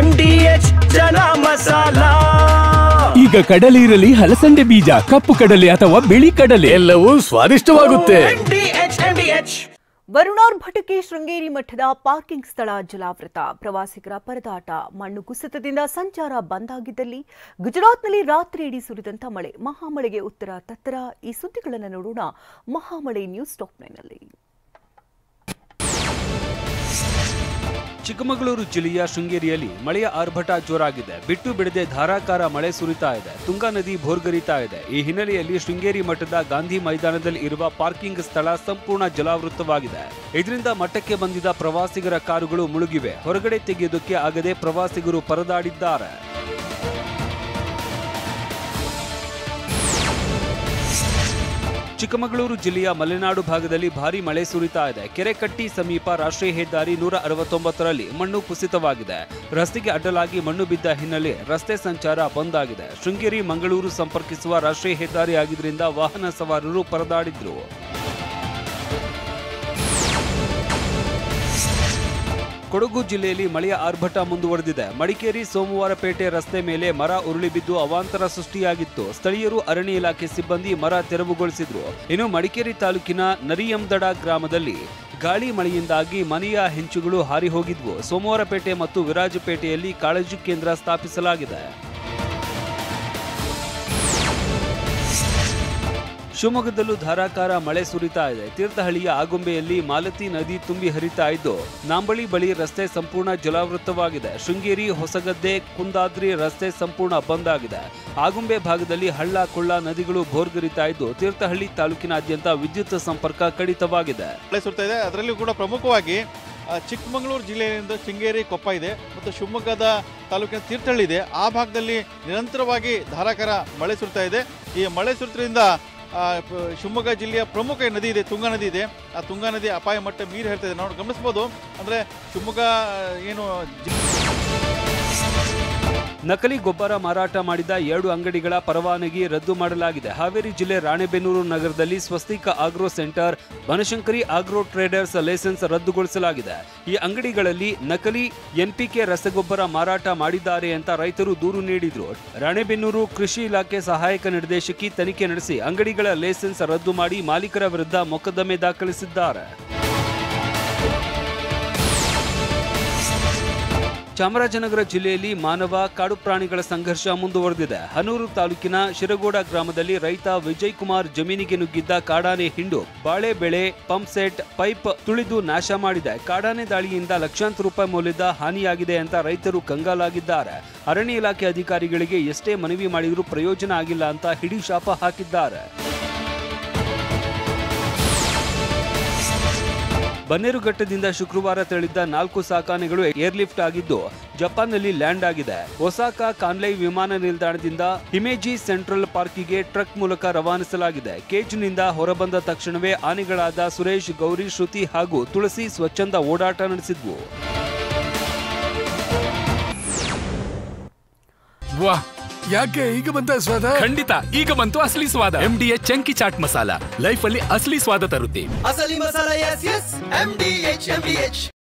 MDH ಜನ ಮಸಾಲಾ. ಈಗ ಕಡಲೆ ಇರಲಿ, ಹಲಸಂಡೆ ಬೀಜ, ಕಪ್ಪು ಕಡಲೆ ಅಥವಾ ಬಿಳಿ ಕಡಲೆ, ಎಲ್ಲವೂ ಸ್ವಾದಿಷ್ಟವಾಗುತ್ತೆ. MDH. ವರುಣಾರ್ಭಟಕ್ಕೆ ಶೃಂಗೇರಿ ಮಠದ ಪಾರ್ಕಿಂಗ್ ಸ್ಥಳ ಜಲಾವೃತ. ಪ್ರವಾಸಿಗರ ಪರದಾಟ. ಮಣ್ಣು ಕುಸಿತದಿಂದ ಸಂಚಾರ ಬಂದ್ ಆಗಿದ್ದಲ್ಲಿ ಗುಜರಾತ್ನಲ್ಲಿ ರಾತ್ರಿ ಇಡೀ ಸುರಿದಂತ ಮಳೆ. ಮಹಾಮಳೆಗೆ ಉತ್ತರ ತತ್ತರ. ಈ ಸುದ್ದಿಗಳನ್ನು ನೋಡೋಣ ಮಹಾಮಳೆ ನ್ಯೂಸ್ ಟಾಪ್ 9 ನಲ್ಲಿ. ಚಿಕ್ಕಮಗಳೂರು ಜಿಲ್ಲೆಯ ಶೃಂಗೇರಿಯಲ್ಲಿ ಮಳೆಯ ಆರ್ಭಟ ಜೋರಾಗಿದೆ. ಬಿಟ್ಟು ಬಿಡದೆ ಧಾರಾಕಾರ ಮಳೆ ಸುರಿತಾ ಇದೆ. ತುಂಗಾ ನದಿ ಭೋರ್ಗರಿತಾ ಇದೆ. ಈ ಹಿನ್ನೆಲೆಯಲ್ಲಿ ಶೃಂಗೇರಿ ಮಠದ ಗಾಂಧಿ ಮೈದಾನದಲ್ಲಿ ಇರುವ ಪಾರ್ಕಿಂಗ್ ಸ್ಥಳ ಸಂಪೂರ್ಣ ಜಲಾವೃತವಾಗಿದೆ. ಇದರಿಂದ ಮಠಕ್ಕೆ ಬಂದಿದ್ದ ಪ್ರವಾಸಿಗರ ಕಾರುಗಳು ಮುಳುಗಿವೆ. ಹೊರಗಡೆ ತೆಗೆಯುವುದಕ್ಕೆ ಆಗದೆ ಪ್ರವಾಸಿಗರು ಪರದಾಡಿದ್ದಾರೆ. ಚಿಕ್ಕಮಗಳೂರು ಜಿಲ್ಲೆಯ ಮಲೆನಾಡು ಭಾಗದಲ್ಲಿ ಭಾರೀ ಮಳೆ ಸುರಿತಾ ಇದೆ. ಕೆರೆಕಟ್ಟಿ ಸಮೀಪ ರಾಷ್ಟ್ರೀಯ ಹೆದ್ದಾರಿ 169ರಲ್ಲಿ ಮಣ್ಣು ಕುಸಿತವಾಗಿದೆ. ರಸ್ತೆಗೆ ಅಡ್ಡಲಾಗಿ ಮಣ್ಣು ಬಿದ್ದ ಹಿನ್ನೆಲೆ ರಸ್ತೆ ಸಂಚಾರ ಬಂದ್ ಆಗಿದೆ. ಶೃಂಗೇರಿ ಮಂಗಳೂರು ಸಂಪರ್ಕಿಸುವ ರಾಷ್ಟ್ರೀಯ ಹೆದ್ದಾರಿ ಆಗಿದ್ದರಿಂದ ವಾಹನ ಸವಾರರು ಪರದಾಡಿದ್ರು. ಕೊಡಗು ಜಿಲ್ಲೆಯಲ್ಲಿ ಮಳೆಯ ಆರ್ಭಟ ಮುಂದುವರೆದಿದೆ. ಮಡಿಕೇರಿ ಸೋಮವಾರಪೇಟೆ ರಸ್ತೆ ಮೇಲೆ ಮರ ಉರುಳಿ ಬಿದ್ದು ಅವಾಂತರ ಸೃಷ್ಟಿಯಾಗಿತ್ತು. ಸ್ಥಳೀಯರು ಅರಣ್ಯ ಇಲಾಖೆ ಸಿಬ್ಬಂದಿ ಮರ ತೆರವುಗೊಳಿಸಿದ್ರು. ಇನ್ನು ಮಡಿಕೇರಿ ತಾಲೂಕಿನ ನರಿಯಂದಡ ಗ್ರಾಮದಲ್ಲಿ ಗಾಳಿ ಮಳೆಯಿಂದಾಗಿ ಮನೆಯ ಹೆಂಚುಗಳು ಹಾರಿ ಹೋಗಿದ್ವು. ಸೋಮವಾರಪೇಟೆ ಮತ್ತು ವಿರಾಜಪೇಟೆಯಲ್ಲಿ ಕಾಳಜಿ ಕೇಂದ್ರ ಸ್ಥಾಪಿಸಲಾಗಿದೆ. ಶಿವಮೊಗ್ಗದಲ್ಲೂ ಧಾರಾಕಾರ ಮಳೆ ಸುರಿತಾ ಇದೆ. ತೀರ್ಥಹಳ್ಳಿಯ ಆಗುಂಬೆಯಲ್ಲಿ ಮಾಲತಿ ನದಿ ತುಂಬಿ ಹರಿತಾ ಇದ್ದು ನಾಂಬಳಿ ಬಳಿ ರಸ್ತೆ ಸಂಪೂರ್ಣ ಜಲಾವೃತವಾಗಿದೆ. ಶೃಂಗೇರಿ, ಹೊಸಗದ್ದೆ, ಕುಂದಾದ್ರಿ ರಸ್ತೆ ಸಂಪೂರ್ಣ ಬಂದ್ ಆಗಿದೆ. ಆಗುಂಬೆ ಭಾಗದಲ್ಲಿ ಹಳ್ಳ ಕೊಳ್ಳ ನದಿಗಳು ಭೋರ್ಗರಿತಾ ಇದ್ದು ತೀರ್ಥಹಳ್ಳಿ ತಾಲೂಕಿನಾದ್ಯಂತ ವಿದ್ಯುತ್ ಸಂಪರ್ಕ ಕಡಿತವಾಗಿದೆ. ಮಳೆ ಸುರಿತಾ ಇದೆ. ಅದರಲ್ಲೂ ಕೂಡ ಪ್ರಮುಖವಾಗಿ ಚಿಕ್ಕಮಗಳೂರು ಜಿಲ್ಲೆಯಿಂದ ಶೃಂಗೇರಿ, ಕೊಪ್ಪ ಇದೆ ಮತ್ತು ಶಿವಮೊಗ್ಗದ ತಾಲೂಕಿನ ತೀರ್ಥಹಳ್ಳಿ ಇದೆ. ಆ ಭಾಗದಲ್ಲಿ ನಿರಂತರವಾಗಿ ಧಾರಾಕಾರ ಮಳೆ ಸುರಿತಾ ಇದೆ. ಈ ಮಳೆ ಸುರಿದ್ರಿಂದ ಶಿವಮೊಗ್ಗ ಜಿಲ್ಲೆಯ ಪ್ರಮುಖ ನದಿ ಇದೆ, ತುಂಗಾ ನದಿ ಇದೆ. ಆ ತುಂಗಾ ನದಿ ಅಪಾಯ ಮಟ್ಟ ಮೀರಿ ಹೇಳ್ತಾ ಇದೆ. ನಾವು ಗಮನಿಸಬಹುದು. ಅಂದರೆ ಶಿವಮೊಗ್ಗ ಏನು ನಕಲಿ ಗೊಬ್ಬರ ಮಾರಾಟ ಮಾಡಿದ 2 ಅಂಗಡಿಗಳ ಪರವಾನಗಿ ರದ್ದು ಮಾಡಲಾಗಿದೆ. ಹಾವೇರಿ ಜಿಲ್ಲೆ ರಾಣೆಬೆನ್ನೂರು ನಗರದಲ್ಲಿ Swastika agro centre, Banashankari agro traders licence ರದ್ದುಗೊಳಿಸಲಾಗಿದೆ. ಈ ಅಂಗಡಿಗಳಲ್ಲಿ ನಕಲಿ NPK ರಸಗೊಬ್ಬರ ಮಾರಾಟ ಮಾಡಿದ್ದಾರೆ ಅಂತ ರೈತರು ದೂರು ನೀಡಿದ್ರು. ರಾಣೆಬೆನ್ನೂರು ಕೃಷಿ ಇಲಾಖೆ ಸಹಾಯಕ ನಿರ್ದೇಶಕಿ ತನಿಖೆ ನಡೆಸಿ ಅಂಗಡಿಗಳ ಲೈಸೆನ್ಸ್ ರದ್ದು ಮಾಡಿ ಮಾಲೀಕರ ವಿರುದ್ಧ ಮೊಕದ್ದಮೆ ದಾಖಲಿಸಿದ್ದಾರೆ. ಚಾಮರಾಜನಗರ ಜಿಲ್ಲೆಯಲ್ಲಿ ಮಾನವ ಕಾಡು ಪ್ರಾಣಿಗಳ ಸಂಘರ್ಷ ಮುಂದುವರೆದಿದೆ. ಹನೂರು ತಾಲೂಕಿನ ಶಿರಗೋಡ ಗ್ರಾಮದಲ್ಲಿ ರೈತ ವಿಜಯ್ ಕುಮಾರ್ ಜಮೀನಿಗೆ ನುಗ್ಗಿದ್ದ ಕಾಡಾನೆ ಹಿಂಡು ಬಾಳೆ ಬೆಳೆ, ಪಂಪ್ ಸೆಟ್, ಪೈಪ್ ತುಳಿದು ನಾಶ ಮಾಡಿದೆ. ಕಾಡಾನೆ ದಾಳಿಯಿಂದ ಲಕ್ಷಾಂತರ ರೂಪಾಯಿ ಮೌಲ್ಯದ ಹಾನಿಯಾಗಿದೆ ಅಂತ ರೈತರು ಕಂಗಾಲಾಗಿದ್ದಾರೆ. ಅರಣ್ಯ ಇಲಾಖೆ ಅಧಿಕಾರಿಗಳಿಗೆ ಎಷ್ಟೇ ಮನವಿ ಮಾಡಿದರೂ ಪ್ರಯೋಜನ ಆಗಿಲ್ಲ ಅಂತ ಹಿಡಿ ಶಾಪ ಹಾಕಿದ್ದಾರೆ. ಬನ್ನೇರುಘಟ್ಟದಿಂದ ಶುಕ್ರವಾರ ತೆರಳಿದ್ದ 4 ಸಾಕಾನೆಗಳು ಏರ್ಲಿಫ್ಟ್ ಆಗಿದ್ದು ಜಪಾನ್ನಲ್ಲಿ ಲ್ಯಾಂಡ್ ಆಗಿದೆ. ಒಸಾಕಾ ಕಾನ್ಲೈ ವಿಮಾನ ನಿಲ್ದಾಣದಿಂದ ಹಿಮೇಜಿ ಸೆಂಟ್ರಲ್ ಪಾರ್ಕಿಗೆ ಟ್ರಕ್ ಮೂಲಕ ರವಾನಿಸಲಾಗಿದೆ. ಕೇಜ್ನಿಂದ ಹೊರಬಂದ ತಕ್ಷಣವೇ ಆನೆಗಳಾದ ಸುರೇಶ್, ಗೌರಿ, ಶ್ರುತಿ ಹಾಗೂ ತುಳಸಿ ಸ್ವಚ್ಛಂದ ಓಡಾಟ ನಡೆಸಿದ್ವು. ಯಾಕೆ ಈಗ ಬಂತ ಸ್ವಾದ? ಖಂಡಿತ ಈಗ ಬಂತು ಅಸಲಿ ಸ್ವಾದ. MDH chunky chaat masala life ಅಲ್ಲಿ ಅಸಲಿ ಸ್ವಾದ ತರುತ್ತೆ. ಅಸಲಿ ಮಸಾಲ, MDH.